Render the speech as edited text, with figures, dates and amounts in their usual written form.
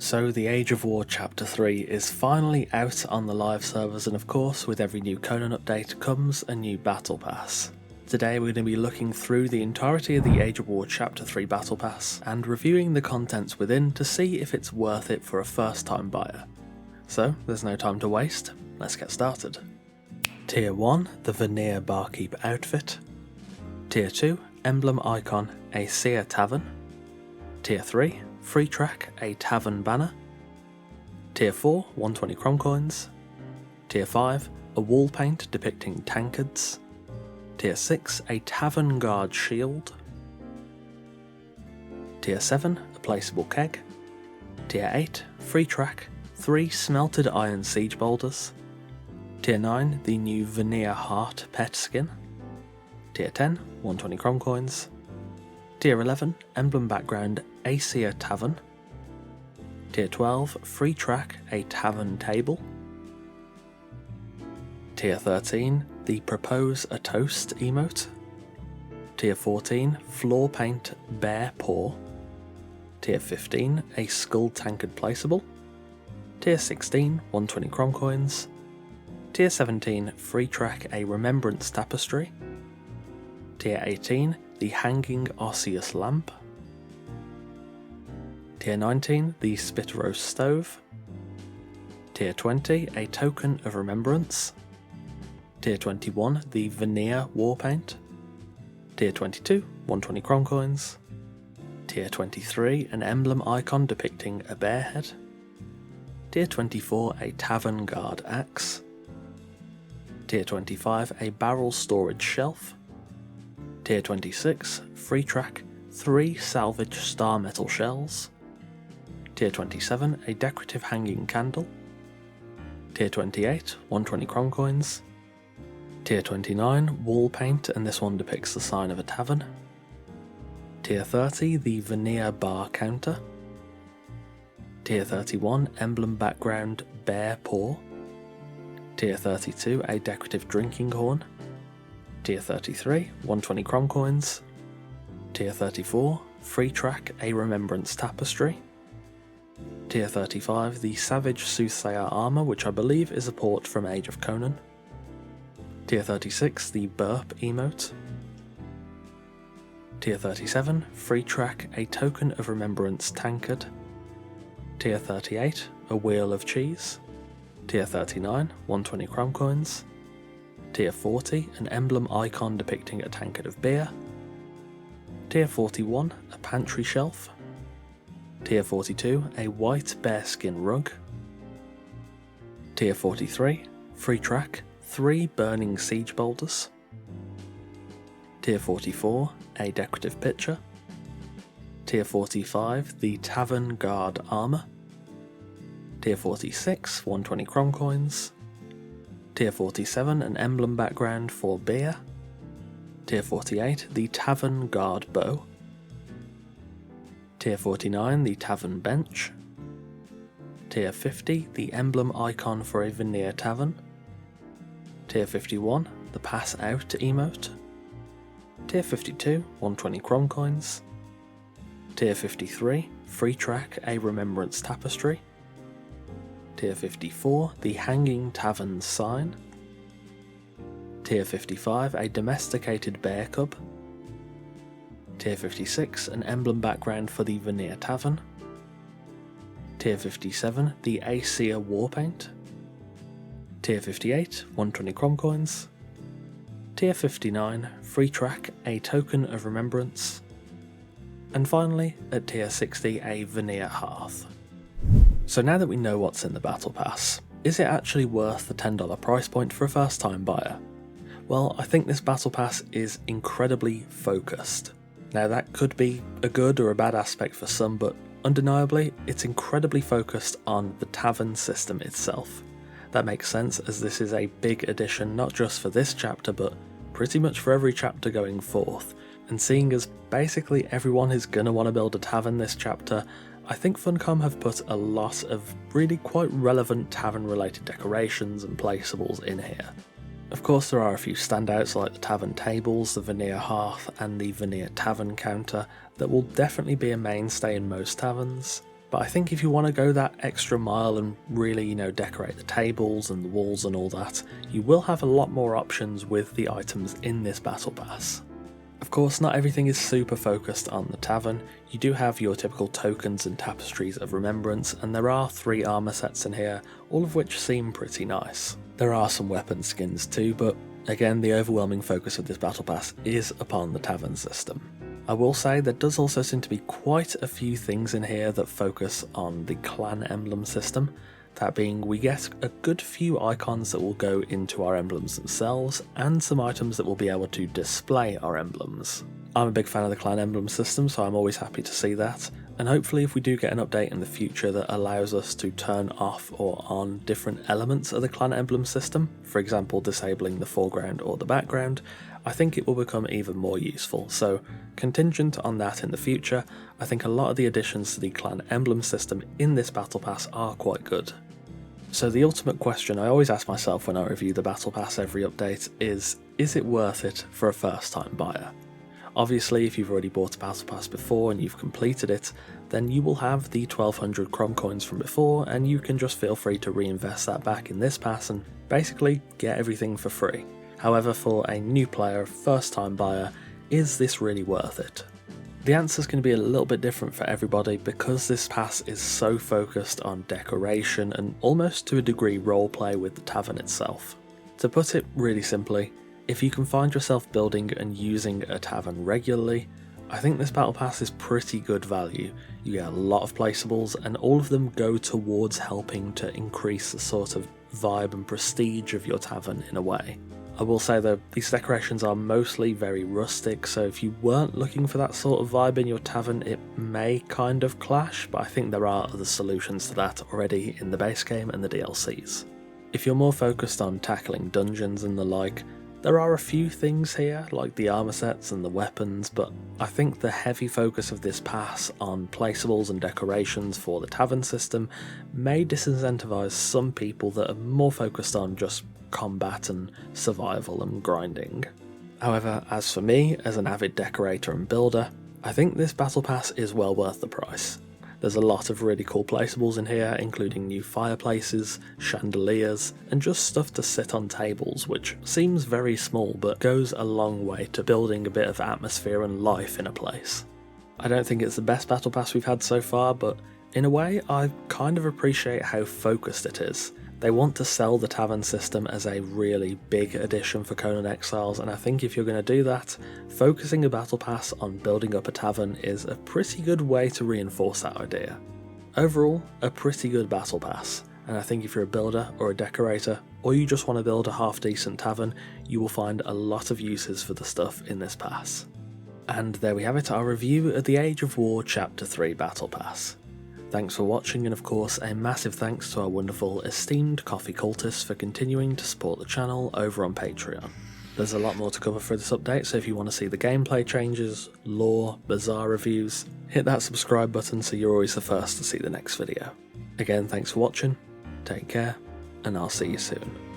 So the Age of War Chapter 3 is finally out on the live servers, and of course with every new Conan update comes a new Battle Pass. Today we're going to be looking through the entirety of the Age of War Chapter 3 Battle Pass and reviewing the contents within to see if it's worth it for a first time buyer. So there's no time to waste, let's get started. Tier 1, the Veneer Barkeep outfit. Tier 2, Emblem Icon, a Seer Tavern. Tier 3, Free Track, a Tavern Banner. Tier 4, 120 crom coins. Tier 5, a wall paint depicting tankards. Tier 6, a Tavern Guard shield. Tier 7, a placeable keg. Tier 8, Free Track, 3 smelted iron siege boulders. Tier 9, the new Veneer Heart pet skin. Tier 10, 120 crom coins. Tier 11, Emblem Background, a Seer Tavern. Tier 12, Free Track, a Tavern Table. Tier 13, the Propose a Toast emote. Tier 14, Floor Paint Bear Paw. Tier 15, a Skull Tankard placeable. Tier 16, 120 crom coins. Tier 17, Free Track, a Remembrance Tapestry. Tier 18, the Hanging Osseous Lamp. Tier 19, the Spit Roast Stove. Tier 20, a Token of Remembrance. Tier 21, the Veneer War Paint. Tier 22, 120 crom coins. Tier 23, an emblem icon depicting a bear head. Tier 24, a Tavern Guard axe. Tier 25, a barrel storage shelf. Tier 26, Free Track, 3 salvage star metal shells. Tier 27, a decorative hanging candle. Tier 28, 120 crom coins. Tier 29, wall paint, and this one depicts the sign of a tavern. Tier 30, the Veneer bar counter. Tier 31, emblem background bear paw. Tier 32, a decorative drinking horn. Tier 33, 120 crom coins. Tier 34, Free Track, a remembrance tapestry. Tier 35, the Savage Soothsayer armor, which I believe is a port from Age of Conan. Tier 36, the Burp emote. Tier 37, Free Track, a Token of Remembrance tankard. Tier 38, a Wheel of Cheese. Tier 39, 120 crom coins. Tier 40, an emblem icon depicting a tankard of beer. Tier 41, a pantry shelf. Tier 42, a white bearskin rug. Tier 43, Free Track, 3 burning siege boulders. Tier 44, a decorative pitcher. Tier 45, the Tavern Guard armor. Tier 46, 120 crom coins. Tier 47, an emblem background for beer. Tier 48, the Tavern Guard bow. Tier 49, the Tavern bench. Tier 50, the emblem icon for a Veneer tavern. Tier 51, the Pass Out emote. Tier 52, 120 crom coins. Tier 53, Free Track, a remembrance tapestry. Tier 54, the Hanging Tavern sign. Tier 55, a domesticated bear cub. Tier 56, an emblem background for the Veneer Tavern. Tier 57, the Aesir war paint. Tier 58, 120 crom coins. Tier 59, Free Track, a Token of Remembrance. And finally, at Tier 60, a Veneer Hearth. So now that we know what's in the Battle Pass, is it actually worth the $10 price point for a first time buyer? Well, I think this Battle Pass is incredibly focused. Now that could be a good or a bad aspect for some, but undeniably it's incredibly focused on the tavern system itself. That makes sense, as this is a big addition not just for this chapter but pretty much for every chapter going forth, and seeing as basically everyone is gonna want to build a tavern this chapter, I think Funcom have put a lot of really quite relevant tavern related decorations and placeables in here. Of course there are a few standouts like the tavern tables, the Veneer Hearth and the Veneer Tavern counter that will definitely be a mainstay in most taverns, But I think if you want to go that extra mile and really, decorate the tables and the walls and all that, you will have a lot more options with the items in this battle pass. Of course, not everything is super focused on the tavern. You do have your typical tokens and tapestries of remembrance, and there are 3 armour sets in here, all of which seem pretty nice. There are some weapon skins too, but again, the overwhelming focus of this battle pass is upon the tavern system. I will say there does also seem to be quite a few things in here that focus on the clan emblem system. That being, we get a good few icons that will go into our emblems themselves, and some items that will be able to display our emblems. I'm a big fan of the clan emblem system, so I'm always happy to see that, and hopefully if we do get an update in the future that allows us to turn off or on different elements of the clan emblem system, for example disabling the foreground or the background, I think it will become even more useful. So contingent on that in the future, I think a lot of the additions to the clan emblem system in this battle pass are quite good. So the ultimate question I always ask myself when I review the battle pass every update is it worth it for a first time buyer? Obviously if you've already bought a battle pass before and you've completed it, then you will have the 1200 crom coins from before, and you can just feel free to reinvest that back in this pass and basically get everything for free. However, for a new player, first time buyer, is this really worth it? The answer is going to be a little bit different for everybody because this pass is so focused on decoration and almost to a degree roleplay with the tavern itself. To put it really simply, if you can find yourself building and using a tavern regularly, I think this battle pass is pretty good value. You get a lot of placeables and all of them go towards helping to increase the sort of vibe and prestige of your tavern in a way. I will say though, these decorations are mostly very rustic, so if you weren't looking for that sort of vibe in your tavern, it may kind of clash, but I think there are other solutions to that already in the base game and the DLCs. If you're more focused on tackling dungeons and the like, there are a few things here, like the armor sets and the weapons, but I think the heavy focus of this pass on placeables and decorations for the tavern system may disincentivize some people that are more focused on just combat and survival and grinding. However, as for me, as an avid decorator and builder, I think this battle pass is well worth the price. There's a lot of really cool placeables in here, including new fireplaces, chandeliers, and just stuff to sit on tables, which seems very small but goes a long way to building a bit of atmosphere and life in a place. I don't think it's the best battle pass we've had so far, but in a way I kind of appreciate how focused it is. They want to sell the tavern system as a really big addition for Conan Exiles, and I think if you're going to do that, focusing a battle pass on building up a tavern is a pretty good way to reinforce that idea. Overall, a pretty good battle pass, and I think if you're a builder or a decorator, or you just want to build a half decent tavern, you will find a lot of uses for the stuff in this pass. And there we have it, our review of the Age of War Chapter 3 Battle Pass. Thanks for watching, and of course a massive thanks to our wonderful esteemed coffee cultists for continuing to support the channel over on Patreon. There's a lot more to cover for this update, so if you want to see the gameplay changes, lore, bizarre reviews, hit that subscribe button so you're always the first to see the next video. Again, thanks for watching, take care, and I'll see you soon.